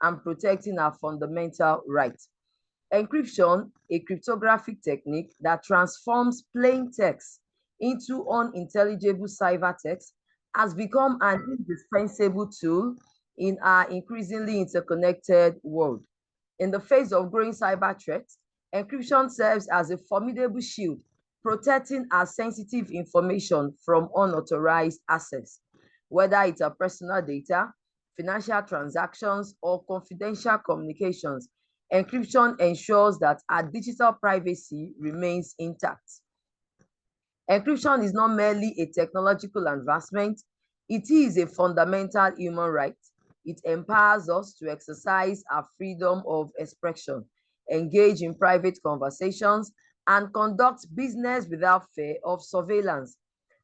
and protecting our fundamental rights. Encryption, a cryptographic technique that transforms plain text into unintelligible ciphertext, has become an indispensable tool in our increasingly interconnected world. In the face of growing cyber threats, encryption serves as a formidable shield, protecting our sensitive information from unauthorized access. Whether it's our personal data, financial transactions, or confidential communications, encryption ensures that our digital privacy remains intact. Encryption is not merely a technological advancement, it is a fundamental human right. It empowers us to exercise our freedom of expression, engage in private conversations, and conduct business without fear of surveillance.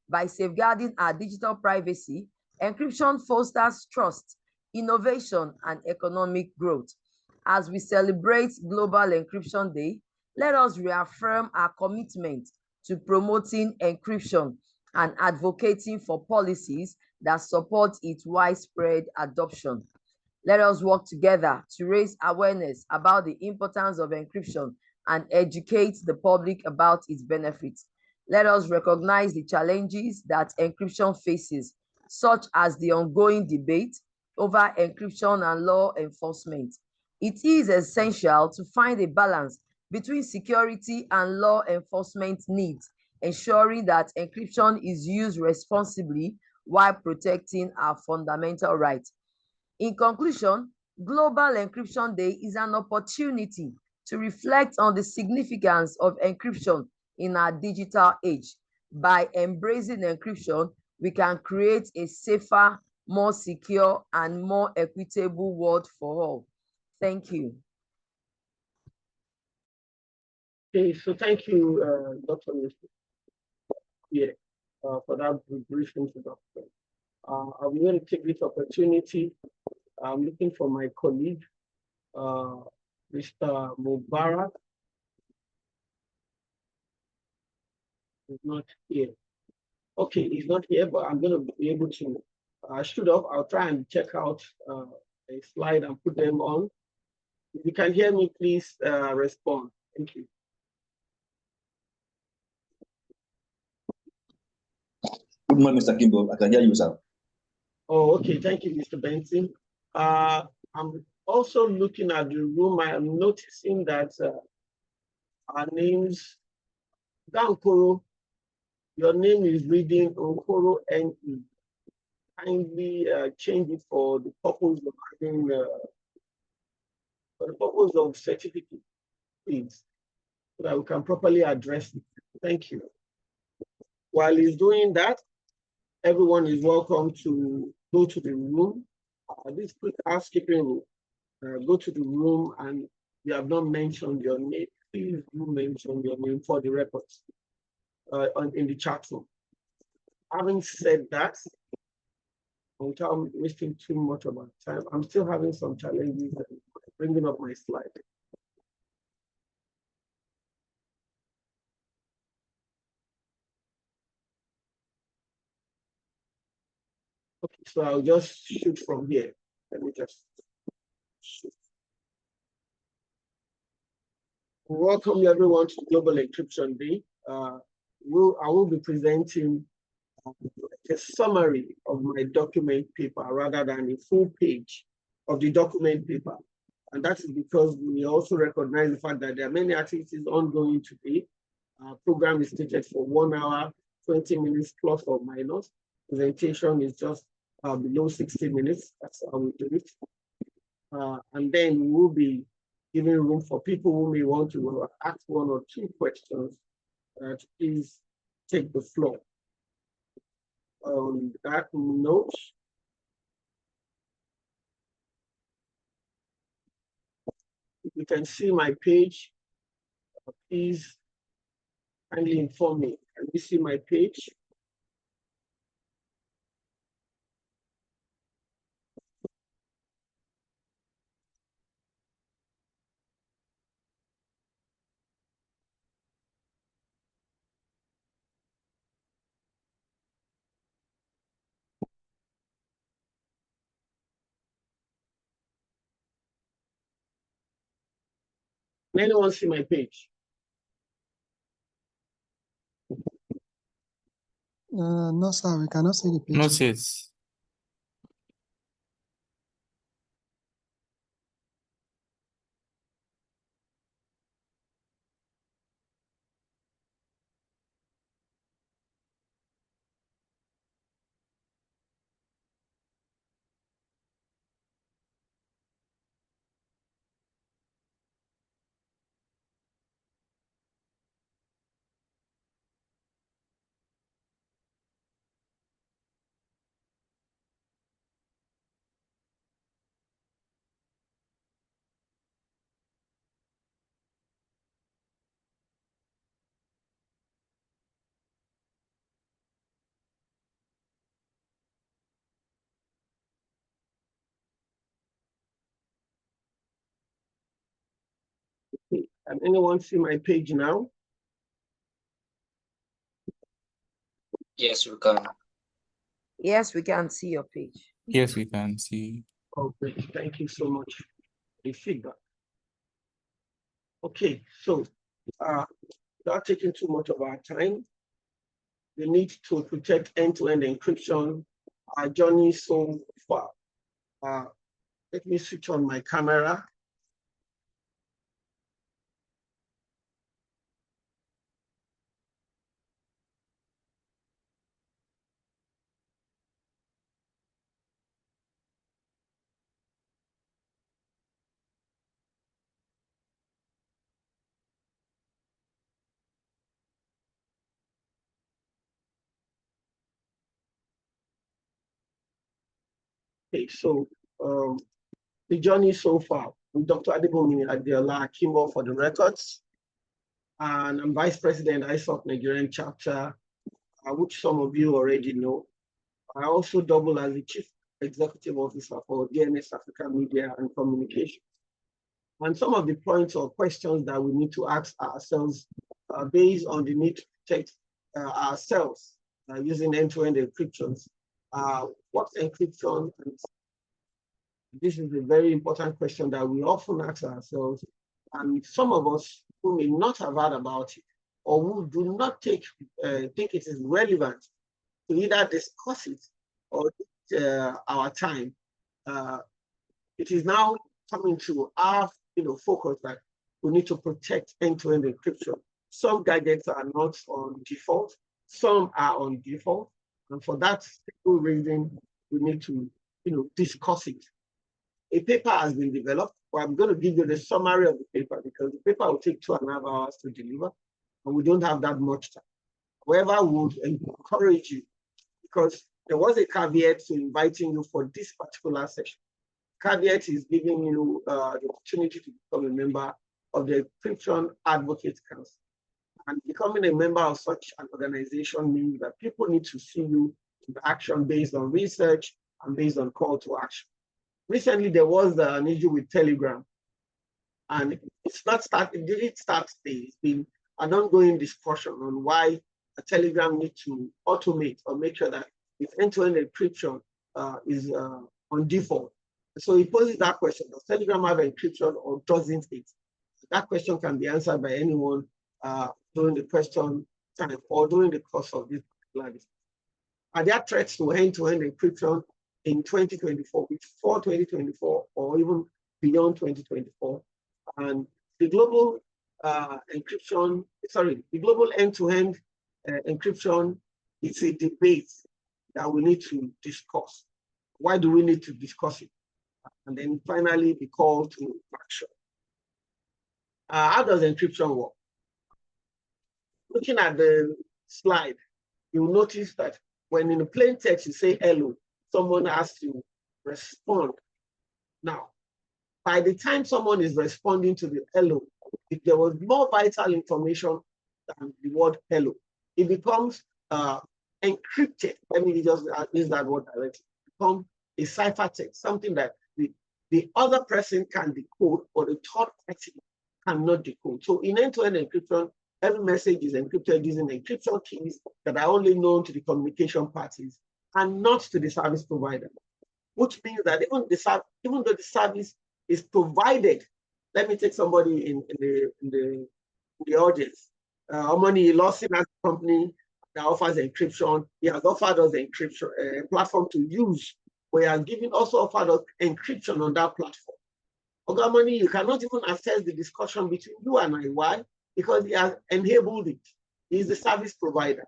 By safeguarding our digital privacy, encryption fosters trust, innovation, and economic growth. As we celebrate Global Encryption Day, let us reaffirm our commitment to promoting encryption and advocating for policies that support its widespread adoption. Let us work together to raise awareness about the importance of encryption and educate the public about its benefits. Let us recognize the challenges that encryption faces, such as the ongoing debate over encryption and law enforcement. It is essential to find a balance between security and law enforcement needs, ensuring that encryption is used responsibly while protecting our fundamental rights. In conclusion, Global Encryption Day is an opportunity to reflect on the significance of encryption in our digital age. By embracing encryption, we can create a safer, more secure, and more equitable world for all. Thank you. Okay, so thank you, Dr. Yeah, for that brief introduction. I'm going to take this opportunity. I'm looking for my colleague, Mr. Mubarak. He's not here. Okay, he's not here, but I'm going to be able to shoot off. I'll try and check out a slide and put them on. If you can hear me, please respond. Thank you. Good morning, Mr. Kimbo. I can hear you, sir. Oh, okay. Thank you, Mr. Benson. I'm also looking at the room. I am noticing that our names, Dankoro, your name is reading Onkoro NE. Kindly change it for the purpose of having, for the purpose of certificate, please, so that we can properly address it. Thank you. While he's doing that, everyone is welcome to go to the room. This quick housekeeping, go to the room, and you have not mentioned your name, please do mention your name for the records in the chat room. Having said that, without wasting too much of our time, I'm still having some challenges bringing up my slide. Okay, so I'll just shoot from here. Let me just shoot. Welcome everyone to Global Encryption Day. I will be presenting a summary of my document paper rather than a full page of the document paper. And that is because we also recognize the fact that there are many activities ongoing today. Our program is stated for 1 hour, 20 minutes plus or minus. Presentation is just below 60 minutes. That's how we do it. And then we will be giving room for people who may want to ask 1 or 2 questions. Please take the floor. On that note, if you can see my page, please kindly inform me. Can you see my page? Can anyone see my page? No, sir, we cannot see the page. Not yet. Can anyone see my page now? Yes, we can. Yes, we can see your page. Yes, we can see. Oh, great. Thank you so much for the feedback. Okay, so without taking too much of our time, the need to protect end-to-end encryption, our journey so far. Let me switch on my camera. Okay, so the journey so far with Dr. Adebomi Adeola Kimbo for the records, and I'm Vice President ISOC Nigerian chapter, which some of you already know. I also double as the Chief Executive Officer for DNS Africa Media and Communication. And some of the points or questions that we need to ask ourselves based on the need to protect ourselves using end-to-end encryptions. What's encryption? And this is a very important question that we often ask ourselves. And some of us who may not have heard about it or who do not think it is relevant to either discuss it or our time, it is now coming to our focus that we need to protect end-to-end encryption. Some gadgets are not on default, some are on default, and for that simple reason, we need to discuss it. A paper has been developed, but I'm going to give you the summary of the paper because the paper will take 2.5 hours to deliver, and we don't have that much time. However, I would encourage you, because there was a caveat to inviting you for this particular session. Caveat is giving you the opportunity to become a member of the Encryption Advocate Council. And becoming a member of such an organization means that people need to see you in action based on research and based on call to action. Recently, there was an issue with Telegram, and it didn't start today. It's been an ongoing discussion on why a Telegram needs to automate or make sure that its end-to-end encryption is on default. So he poses that question: does Telegram have encryption or doesn't it? That question can be answered by anyone during the question time or during the course of this particular discussion. Are there threats to end-to-end encryption in 2024, before 2024, or even beyond 2024? And the global end-to-end encryption is a debate that we need to discuss. Why do we need to discuss it? And then finally, the call to action. How does encryption work? Looking at the slide, you'll notice that when in a plain text you say hello, someone has to respond. Now, by the time someone is responding to the hello, if there was more vital information than the word hello, it becomes encrypted. Let me just use that word directly. It becomes a ciphertext, something that the other person can decode, or the third person cannot decode. So in end-to-end encryption, every message is encrypted using encryption keys that are only known to the communication parties and not to the service provider, which means that even though the service is provided Let me take somebody in the audience. Omani Lawson has a company that offers encryption. He has offered us encryption platform to use. We are also offered us encryption on that platform. Ogamani, you cannot even access the discussion between you and I. Why? Because he has enabled it. He's the service provider.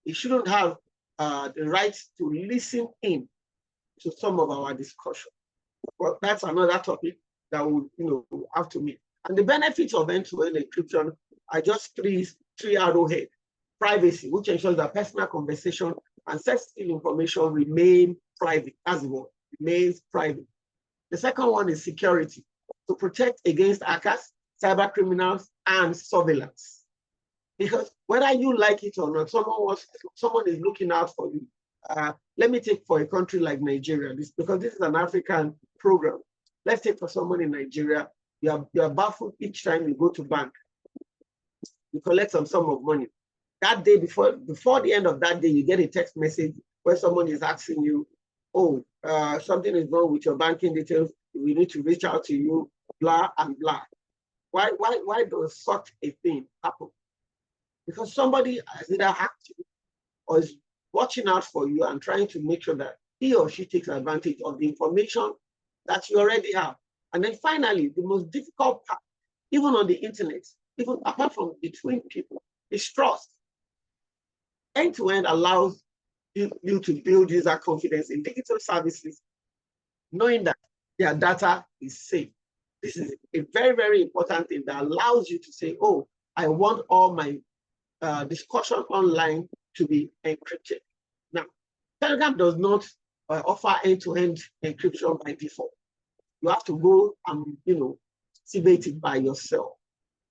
He shouldn't have the right to listen in to some of our discussion. But that's another topic that we'll have to meet. And the benefits of end-to-end encryption are just three arrowhead. Privacy, which ensures that personal conversation and sensitive information remain private, as it were, remains private. The second one is security, to protect against hackers, cyber criminals, and surveillance. Because whether you like it or not, someone is looking out for you. Let me take for a country like Nigeria, because this is an African program. Let's take for someone in Nigeria, you are baffled each time you go to bank. You collect some sum of money. That day, before the end of that day, you get a text message where someone is asking you, oh, something is wrong with your banking details. We need to reach out to you, blah and blah. Why does such a thing happen? Because somebody has either hacked you or is watching out for you and trying to make sure that he or she takes advantage of the information that you already have. And then finally, the most difficult part, even on the internet, even apart from between people, is trust. End-to-end allows you to build user confidence in digital services, knowing that their data is safe. This is a very, very important thing that allows you to say, oh, I want all my discussion online to be encrypted. Now, Telegram does not offer end-to-end encryption by default. You have to go and, activate it by yourself.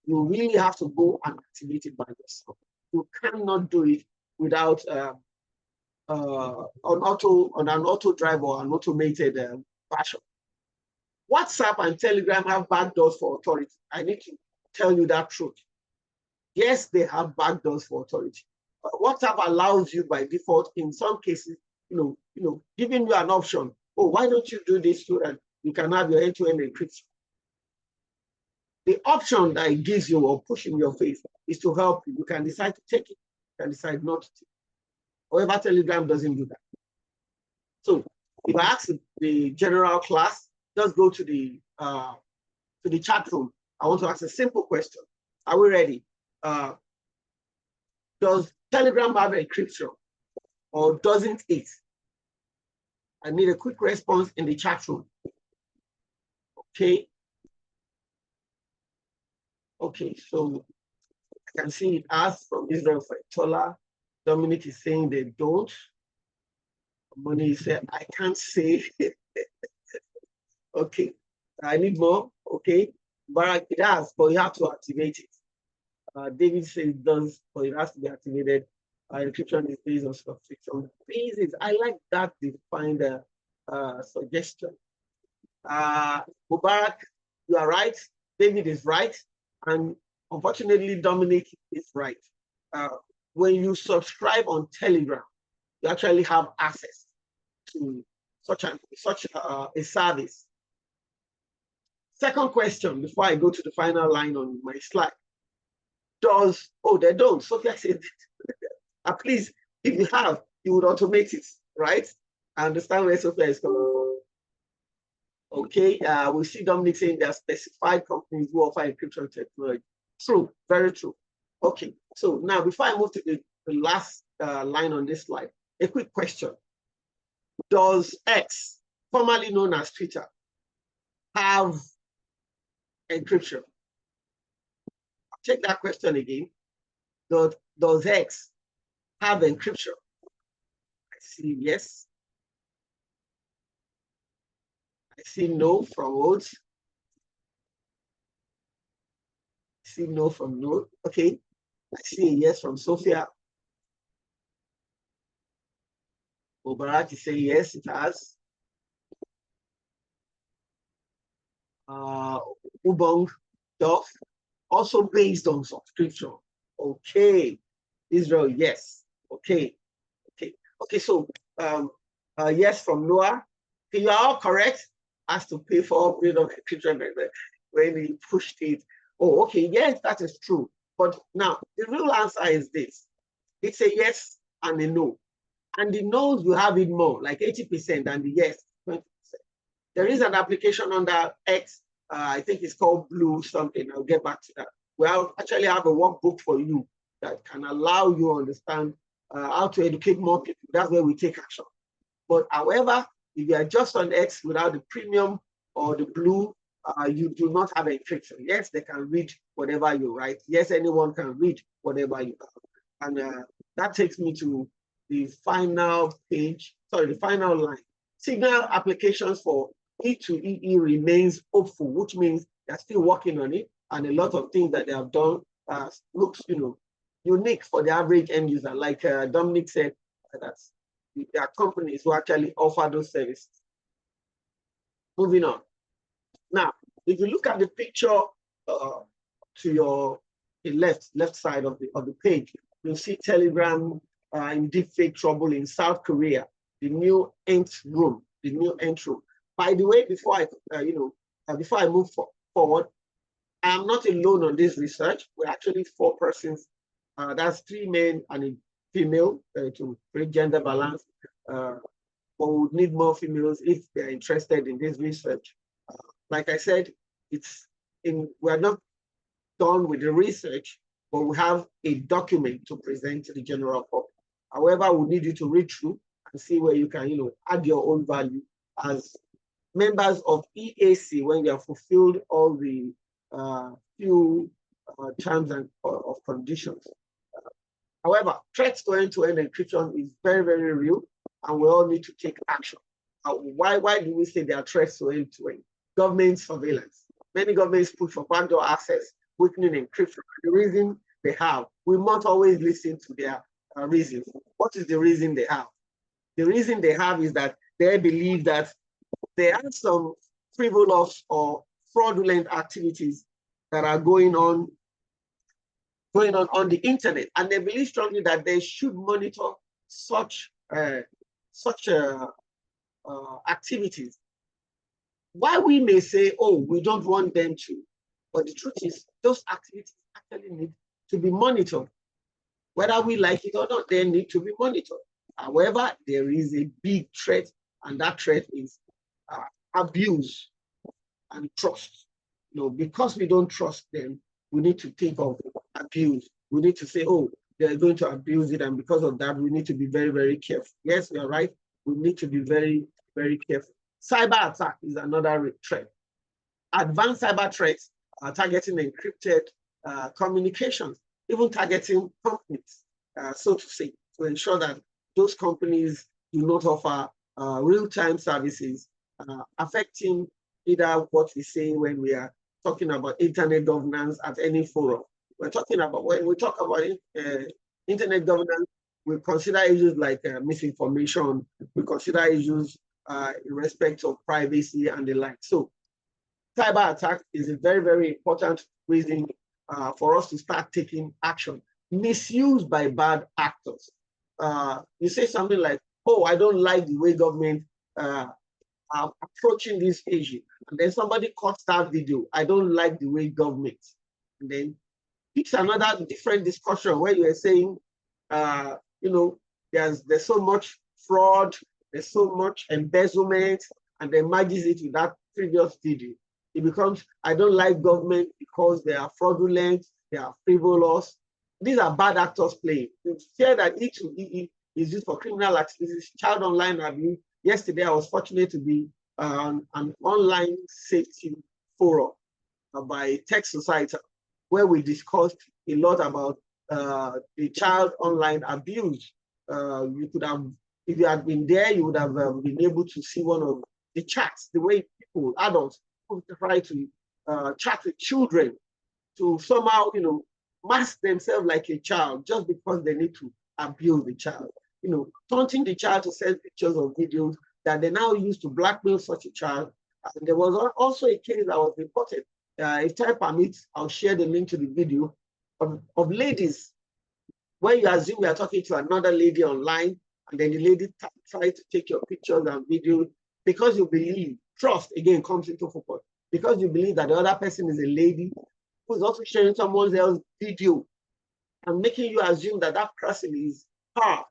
You really have to go and activate it by yourself. You cannot do it without on an auto drive or an automated version. WhatsApp and Telegram have backdoors for authority. I need to tell you that truth. Yes, they have backdoors for authority. But WhatsApp allows you by default, in some cases, giving you an option. Oh, why don't you do this so that you can have your end-to-end encryption? The option that it gives you or push in your face is to help you. You can decide to take it, you can decide not to take it. However, Telegram doesn't do that. So if I ask the general class, just go to the chat room. I want to ask a simple question. Are we ready? Does Telegram have encryption or doesn't it? I need a quick response in the chat room. Okay. Okay, so I can see it asked from Israel Faitola. Dominic is saying they don't. Money said, I can't say. Okay, I need more. Okay, Barak, it has, but you have to activate it. David says it does, but it has to be activated. Encryption is based on subscription basis. I like that defined suggestion. Mubarak, you are right. David is right. And unfortunately, Dominic is right. When you subscribe on Telegram, you actually have access to such a service. Second question, before I go to the final line on my slide. They don't. Sophia said, please, if you have, you would automate it, right? I understand where Sophia is coming from. Okay, we see Dominic saying there are specified companies who offer encryption technology. True, very true. Okay, so now before I move to the last line on this slide, a quick question. Does X, formerly known as Twitter, have encryption? I'll take that question again. Does X have encryption? I see yes. I see no from Rhodes. I see no from no. Okay. I see a yes from Sophia. Mubarak is saying yes, it has. Ubong, Dov, also based on subscription. Okay. Israel, yes. Okay. Okay. Okay, so yes from Noah. Okay, you are all correct. Has to pay for upgrade of encryption. when he pushed it. Oh, okay, yes, that is true. But now the real answer is this. It's a yes and a no. And the no's will have it more, like 80%, and the yes, 20%. There is an application under X, I think it's called Blue something. I'll get back to that. We'll actually have a workbook for you that can allow you to understand how to educate more people. That's where we take action. But however, if you are just on X without the premium or the Blue, you do not have encryption. Yes, they can read whatever you write. Yes, anyone can read whatever you have. And that takes me to the final page, sorry, the final line. Signal applications for E2EE remains hopeful, which means they're still working on it. And a lot of things that they have done looks, unique for the average end user. Like Dominic said, that's there are companies who actually offer those services. Moving on. Now, if you look at the picture to your left side of the page, you'll see Telegram in deepfake trouble in South Korea, the new nth room, the new nth room. By the way, before I move forward, I am not alone on this research. We're actually 4 persons. That's 3 men and a female to create gender balance. But we would need more females if they're interested in this research. Like I said, we're not done with the research, but we have a document to present to the general public. However, we need you to read through and see where you can, add your own value as members of EAC when you have fulfilled all the few terms and of conditions. However, threats to end-to-end encryption is very, very real, and we all need to take action. Why do we say there are threats to end-to-end? Government surveillance. Many governments push for backdoor access, weakening encryption. The reason they have, we must always listen to their reasons. What is the reason they have? The reason they have is that they believe that there are some frivolous or fraudulent activities that are going on the internet, and they believe strongly that they should monitor such activities. Why we may say, oh, we don't want them to, but the truth is those activities actually need to be monitored. Whether we like it or not, they need to be monitored. However, there is a big threat, and that threat is abuse and trust. Because we don't trust them, we need to think of abuse. We need to say, oh, they're going to abuse it, and because of that, we need to be very, very careful. Yes, you're right. We need to be very, very careful. Cyber attack is another threat. Advanced cyber threats are targeting encrypted communications, even targeting companies, so to say, to ensure that those companies do not offer real-time services, affecting either what we say when we are talking about internet governance at any forum. We're talking about, when we talk about internet governance, we consider issues like misinformation, we consider issues in respect of privacy and the like. So cyber attack is a very, very important reason for us to start taking action. Misuse by bad actors. You say something like, oh, I don't like the way government are approaching this issue. And then somebody cuts that video. I don't like the way government. And then it's another different discussion where you are saying, there's so much fraud, there's so much embezzlement, and then merges it with that previous video. It becomes, I don't like government because they are fraudulent, they are frivolous. These are bad actors playing. You fear that E2EE is used for criminal activities, child online abuse. Yesterday, I was fortunate to be on an online safety forum by Tech Society, where we discussed a lot about the child online abuse. You could have, if you had been there, you would have been able to see one of the chats, the way people, adults, try to chat with children to somehow, mask themselves like a child just because they need to abuse the child. Taunting the child to send pictures or videos that they now use to blackmail such a child. And there was also a case that was reported. If time permits, I'll share the link to the video of ladies where you assume you are talking to another lady online, and then the lady tries to take your pictures and videos because you believe. Trust, again, comes into focus. because you believe that the other person is a lady who's also sharing someone else's video and making you assume that that person is her.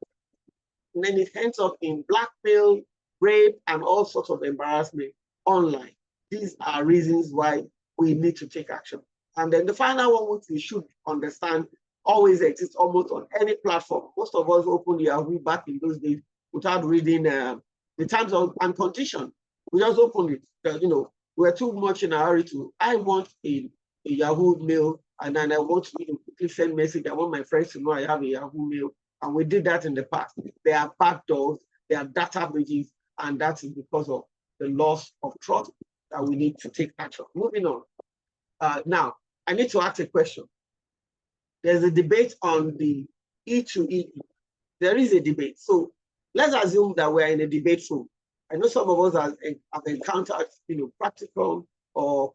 And then it ends up in blackmail, rape, and all sorts of embarrassment online. These are reasons why we need to take action. And then the final one, which we should understand, always exists almost on any platform. Most of us opened Yahoo back in those days without reading the terms and conditions. We just opened it. We're too much in a hurry to, I want a Yahoo mail, and then I want to quickly send message. I want my friends to know I have a Yahoo mail. And we did that in the past. There are backdoors, there are data breaches, and that is because of the loss of trust that we need to take action. Moving on. Now, I need to ask a question. There's a debate on the E2E. There is a debate. So let's assume that we're in a debate room. I know some of us have encountered, practical or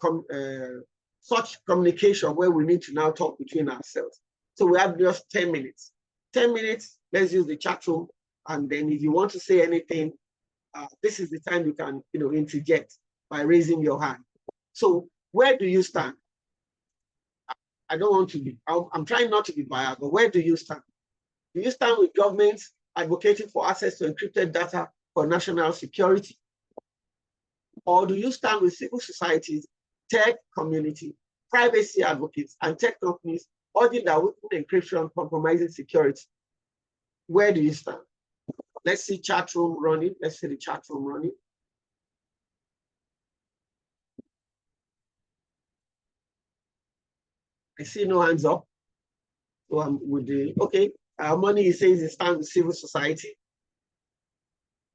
such communication where we need to now talk between ourselves. So we have just 10 minutes. 10 minutes, let's use the chat room. And then if you want to say anything, this is the time you can, interject by raising your hand. So where do you stand? I don't want to be, I'm trying not to be biased, but where do you stand? Do you stand with governments advocating for access to encrypted data for national security? Or do you stand with civil societies, tech community, privacy advocates, and tech companies urging that within encryption compromises security? Where do you stand? Let's see chat room running. Let's see the chat room running. I see no hands up. So I'm with the, okay. Money says it stands with civil society.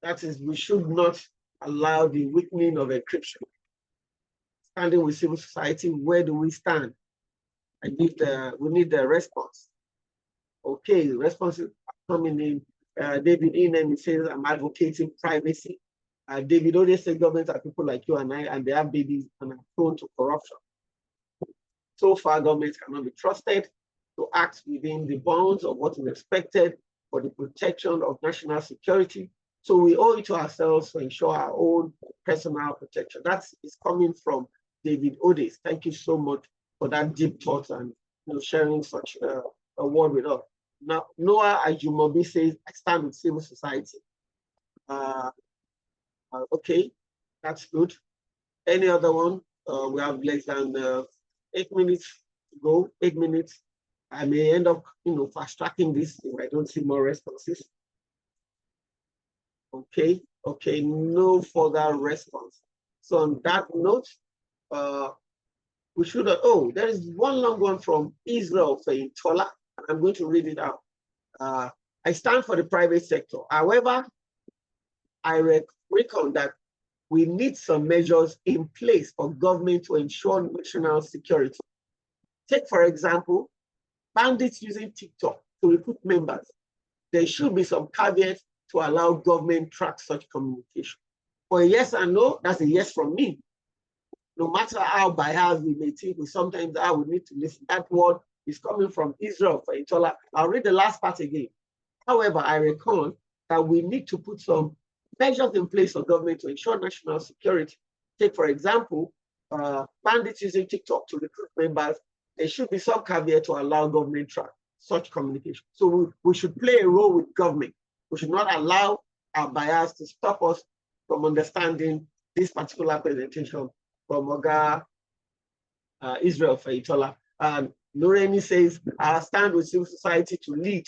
That is, we should not allow the weakening of encryption. Standing with civil society, where do we stand? We need the response. Okay, the response is coming in. David Inem says, I'm advocating privacy. David Ode says governments are people like you and I, and they have babies and are prone to corruption. So far, governments cannot be trusted to act within the bounds of what is expected for the protection of national security. So we owe it to ourselves to ensure our own personal protection. That is coming from David Odes. Thank you so much for that deep thought and sharing such a word with us. Now, Noah Ajumobi says, I stand with civil society. Okay, that's good. Any other one? We have less than 8 minutes to go, 8 minutes. I may end up, fast tracking this if I don't see more responses. Okay, no further response. So on that note, we should have, there is one long one from Israel saying Tola, and I'm going to read it out. I stand for the private sector. However, I reckon that we need some measures in place for government to ensure national security. Take, for example, bandits using TikTok to recruit members. There should be some caveats to allow government track such communication. For a yes and no, that's a yes from me. No matter how biased we may think, we sometimes need to listen. That word is coming from Israel for Itola. I'll read the last part again. However, I reckon that we need to put some measures in place for government to ensure national security. Take, for example, bandits using TikTok to recruit members. There should be some caveat to allow government track such communication. So we should play a role with government. We should not allow our bias to stop us from understanding this particular presentation from Oga Israel Faitola. And Loreni says, I stand with civil society to lead,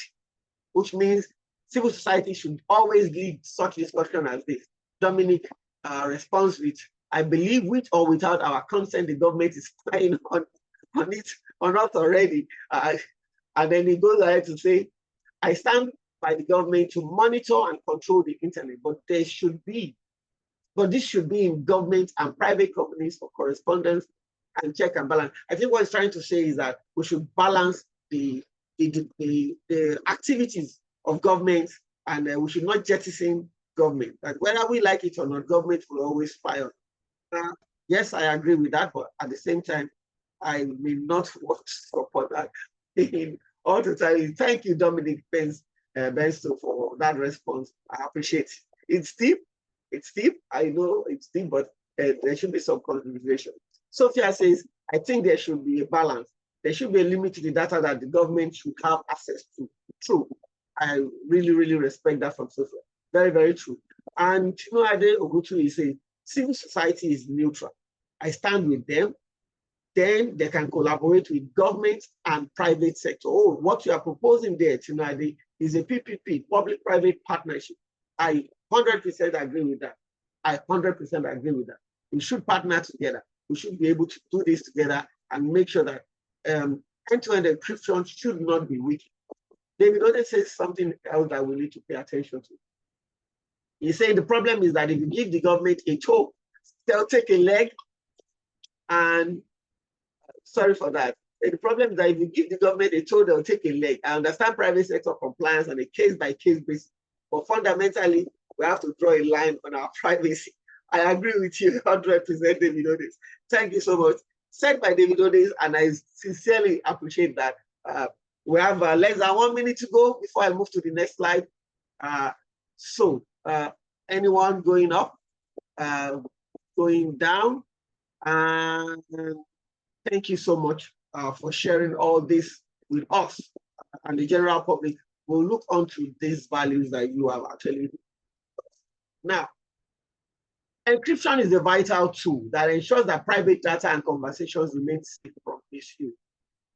which means civil society should always lead such discussion as this. Dominic responds with, I believe with or without our consent, the government is spying on it or not already. And then he goes ahead to say, I stand by the government to monitor and control the internet, but this should be in government and private companies for correspondence and check and balance. I think what he's trying to say is that we should balance the activities of government, and we should not jettison government. But whether we like it or not, government will always spy on. Yes, I agree with that, but at the same time, I may not want to support that. All to tell you, thank you, Dominic Bensto, for that response. I appreciate it. It's deep. I know it's deep, but there should be some consideration. Sophia says, I think there should be a balance. There should be a limit to the data that the government should have access to. True. I really, really respect that from Sophia. Very, very true. And Chinua Ogutu is saying, civil society is neutral. I stand with them. Then they can collaborate with government and private sector. Oh, what you are proposing there, Chinua, is a PPP, public-private partnership. I 100% agree with that. I 100% agree with that. We should partner together. We should be able to do this together and make sure that end-to-end encryption should not be weak. David Ode says something else that we need to pay attention to. He's saying the problem is that if you give the government a toe, they'll take a leg. And sorry for that. The problem is that if you give the government a toe, they'll take a leg. I understand private sector compliance on a case-by-case basis, but fundamentally, we have to draw a line on our privacy. I agree with you 100%, David Odes. Thank you so much. Said by David Odes, and I sincerely appreciate that. We have less than 1 minute to go before I move to the next slide. Anyone going up, going down? Thank you so much for sharing all this with us and the general public. We'll look onto these values that you have actually. Now, encryption is a vital tool that ensures that private data and conversations remain safe from misuse.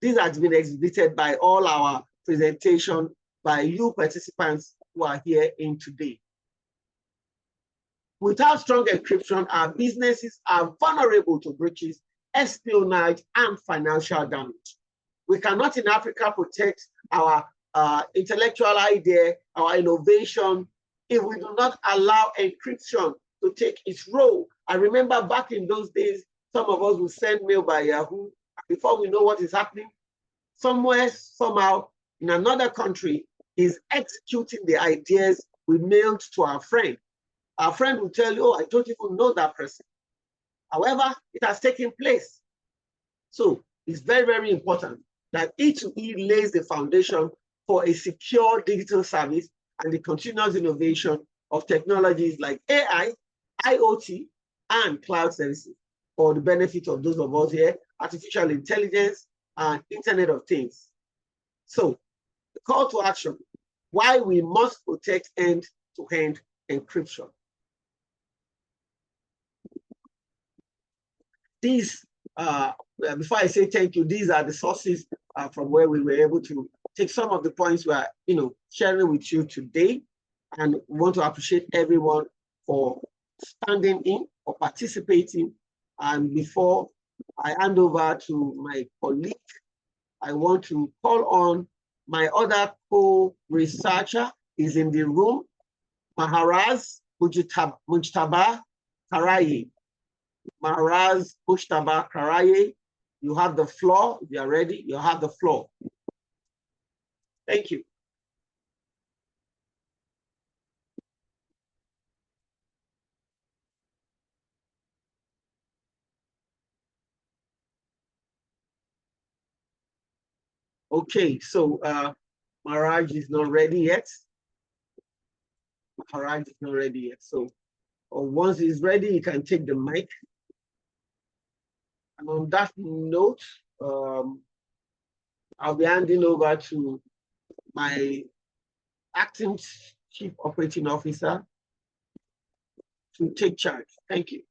This has been exhibited by all our presentation by you participants who are here in today. Without strong encryption, our businesses are vulnerable to breaches, espionage, and financial damage. We cannot in Africa protect our intellectual idea, our innovation, if we do not allow encryption to take its role. I remember back in those days, some of us would send mail by Yahoo. Before we know what is happening, somewhere, somehow, in another country, is executing the ideas we mailed to our friend. Our friend will tell you, oh, I don't even know that person. However, it has taken place. So it's very, very important that E2E lays the foundation for a secure digital service and the continuous innovation of technologies like AI, IoT, and cloud services for the benefit of those of us here, artificial intelligence, and Internet of Things. So the call to action, why we must protect end-to-end encryption. These, before I say thank you, these are the sources from where we were able to take some of the points we are, sharing with you today. And we want to appreciate everyone for standing in, or participating. And before I hand over to my colleague, I want to call on my other co-researcher. Is in the room, Maharaj Mujtaba Karaye. Maharaj Mujtaba Karaye, you have the floor. If you are ready, you have the floor. Thank you. Okay, so Maharaj is not ready yet. Maharaj is not ready yet. So once he's ready, he can take the mic. And on that note, I'll be handing over to my acting chief operating officer to take charge. Thank you.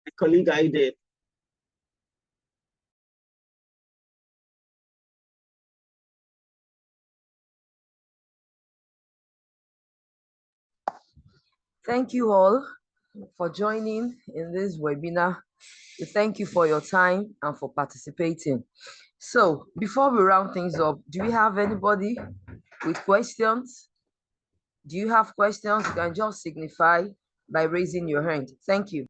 My colleague, I did. Thank you all for joining in this webinar. We thank you for your time and for participating. So before we round things up, do we have anybody with questions? Do you have questions? You can just signify by raising your hand. Thank you.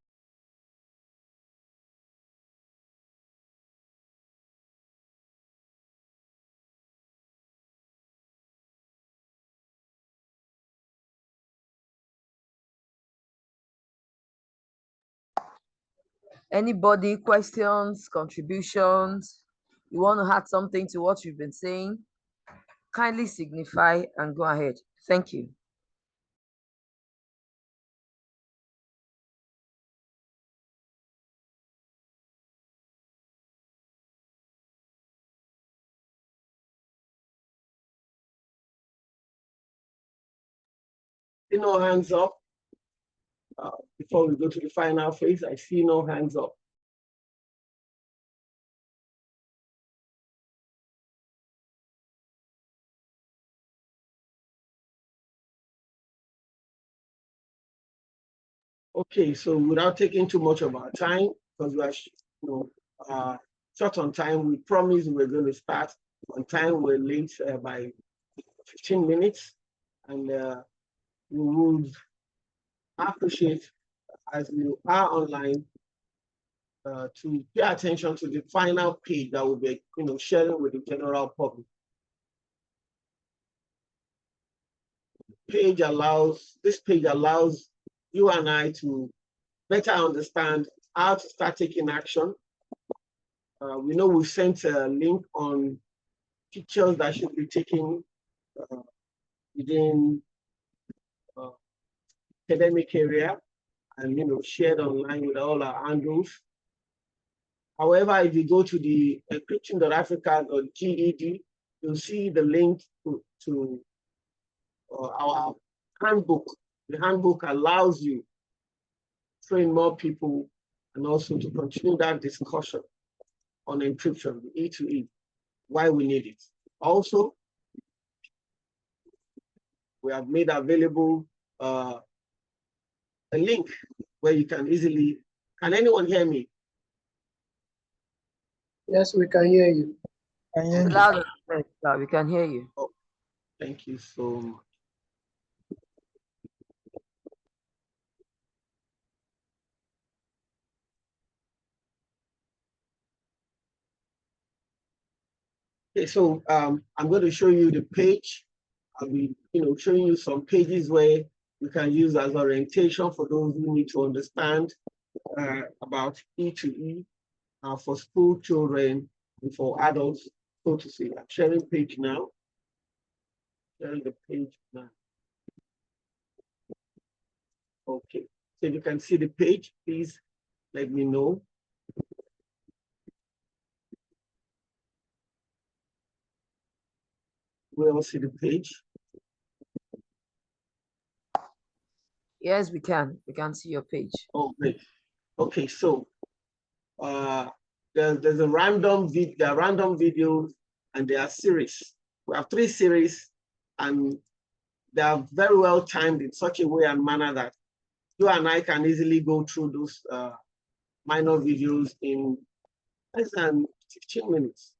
Anybody, questions, contributions? You want to add something to what you've been saying? Kindly signify and go ahead. Thank you. No hands up. Before we go to the final phase, I see no hands up. Okay, so without taking too much of our time, because we are short on time, we promised we were going to start on time. We're late by 15 minutes, and we would appreciate, as you are online, to pay attention to the final page that will be sharing with the general public. This page allows you and I to better understand how to start taking action. We know we sent a link on pictures that should be taken within academic area and shared online with all our handles. However, if you go to the encryption.africa.ged, you'll see the link to our handbook. The handbook allows you to train more people and also to continue that discussion on encryption, the E2E, why we need it. Also, we have made available a link where you can easily, can anyone hear me? Yes, we can hear you. Loud and clear, sir. We can hear you. Oh, thank you so much. Okay, so I'm going to show you the page. I'll be showing you some pages where you can use as orientation for those who need to understand about E2E for school children and for adults, so to say. I'm sharing page now. Sharing the page now. Okay, so if you can see the page, please let me know. We all see the page. Yes, we can. We can see your page. Oh, great. Okay, so there's a random there are random videos and there are series. We have 3 series, and they are very well timed in such a way and manner that you and I can easily go through those minor videos in less than 15 minutes.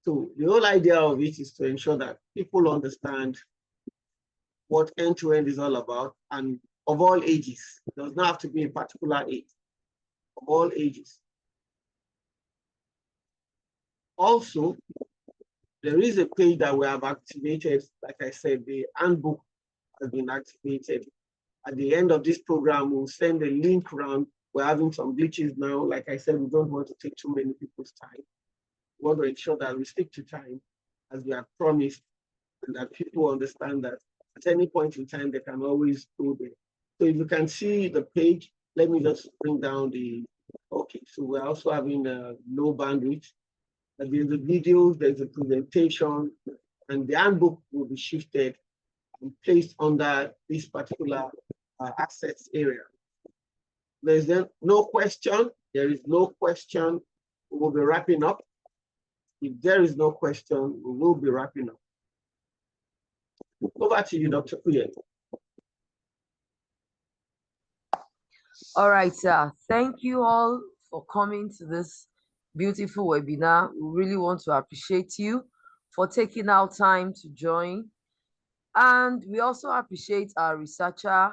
So the whole idea of it is to ensure that people understand what end-to-end is all about, and of all ages. It does not have to be a particular age, of all ages. Also, there is a page that we have activated. Like I said, the handbook has been activated. At the end of this program, we'll send a link around. We're having some glitches now. Like I said, we don't want to take too many people's time. We want to ensure that we stick to time as we have promised, and that people understand that at any point in time, they can always go there. So if you can see the page, let me just bring down okay, so we're also having a low bandwidth. There's the videos, there's a presentation, and the handbook will be shifted and placed under this particular assets area. There's no question. There is no question. We will be wrapping up. If there is no question, we will be wrapping up. Over to you, Dr. Kuye. All right, sir. Thank you all for coming to this beautiful webinar. We really want to appreciate you for taking out time to join. And we also appreciate our researcher,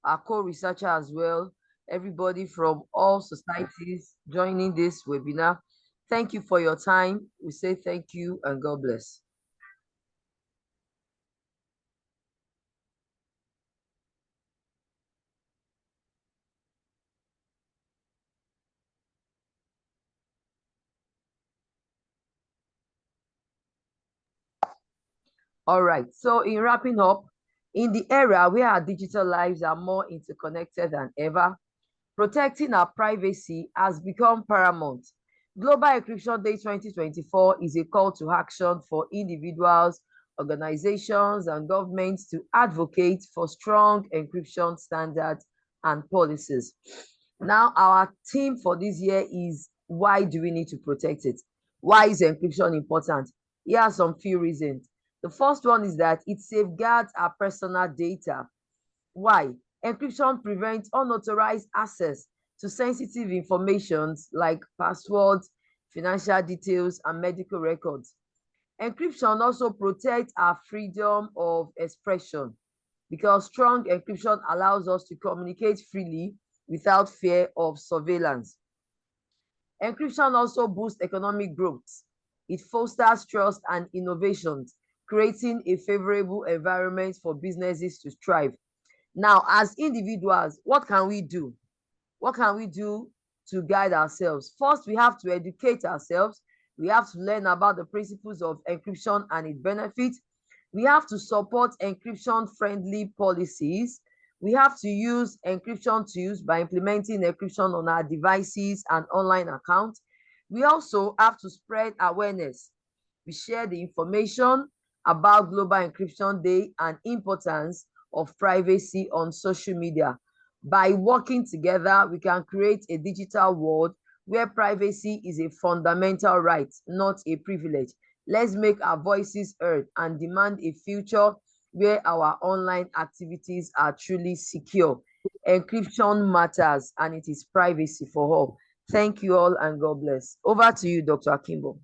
our co-researcher as well, everybody from all societies joining this webinar. Thank you for your time. We say thank you and God bless. All right. So in wrapping up, in the era where our digital lives are more interconnected than ever, protecting our privacy has become paramount. Global Encryption Day 2024 is a call to action for individuals, organizations, and governments to advocate for strong encryption standards and policies. Now, our theme for this year is why do we need to protect it? Why is encryption important? Here are some few reasons. The first one is that it safeguards our personal data. Why? Encryption prevents unauthorized access to sensitive information like passwords, financial details, and medical records. Encryption also protects our freedom of expression because strong encryption allows us to communicate freely without fear of surveillance. Encryption also boosts economic growth. It fosters trust and innovations, creating a favorable environment for businesses to thrive. Now, as individuals, what can we do? What can we do to guide ourselves? First, we have to educate ourselves. We have to learn about the principles of encryption and its benefits. We have to support encryption-friendly policies. We have to use encryption tools by implementing encryption on our devices and online accounts. We also have to spread awareness. We share the information about Global Encryption Day and importance of privacy on social media. By working together, we can create a digital world where privacy is a fundamental right, not a privilege. Let's make our voices heard and demand a future where our online activities are truly secure. Encryption matters and it is privacy for all. Thank you all and God bless. Over to you, Dr. Akimbo.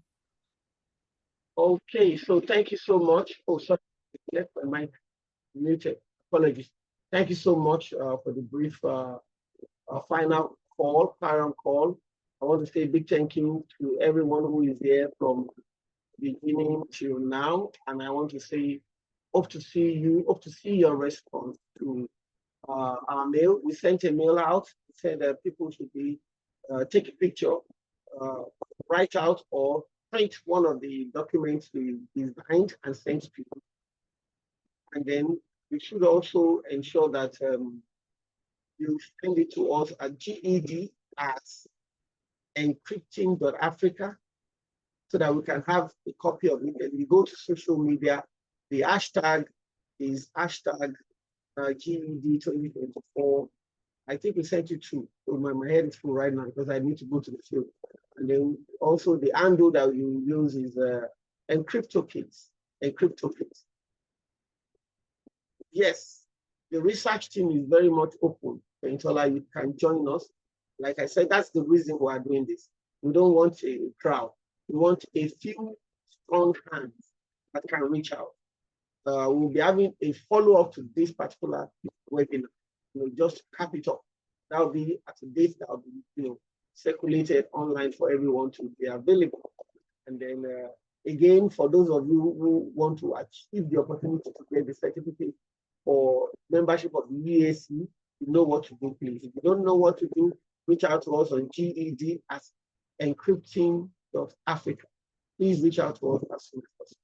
Okay, so thank you so much. Oh, sorry, left my mic muted. Apologies. Thank you so much for the brief final call, parent call. I want to say a big thank you to everyone who is here from beginning till now, and I want to say hope to see your response to our mail. We sent a mail out, said that people should be take a picture, write out or print one of the documents we designed and sent to you. And then we should also ensure that you send it to us at GED@encrypting.africa so that we can have a copy of it. And we go to social media. The hashtag is hashtag GED 2024. I think we sent you two. So my head is full right now because I need to go to the field. And then also the handle that you use is EncryptoKids. EncryptoKids. Yes, the research team is very much open. Intola, you can join us. Like I said, that's the reason we are doing this. We don't want a crowd. We want a few strong hands that can reach out. We'll be having a follow-up to this particular webinar. Just to cap it up. That will be at a date that will be circulated online for everyone to be available. And then again, for those of you who want to achieve the opportunity to get the certificate for membership of the EAC, you know what to do, please. If you don't know what to do, reach out to us on GED@encrypting.africa. Please reach out to us as soon as possible.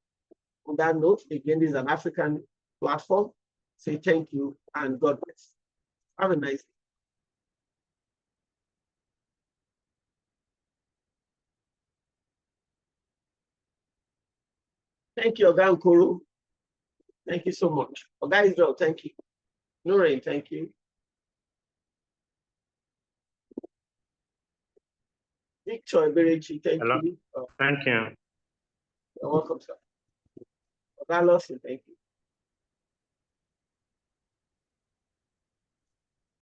On that note, again, this is an African platform. Say thank you and God bless. Have a nice day. Thank you, Oga Nkuru. Thank you so much. Oga Israel, thank you. Noreen, thank you. Victor Eberechi, thank you. Thank you. You're welcome, sir. Oga Lawson, thank you.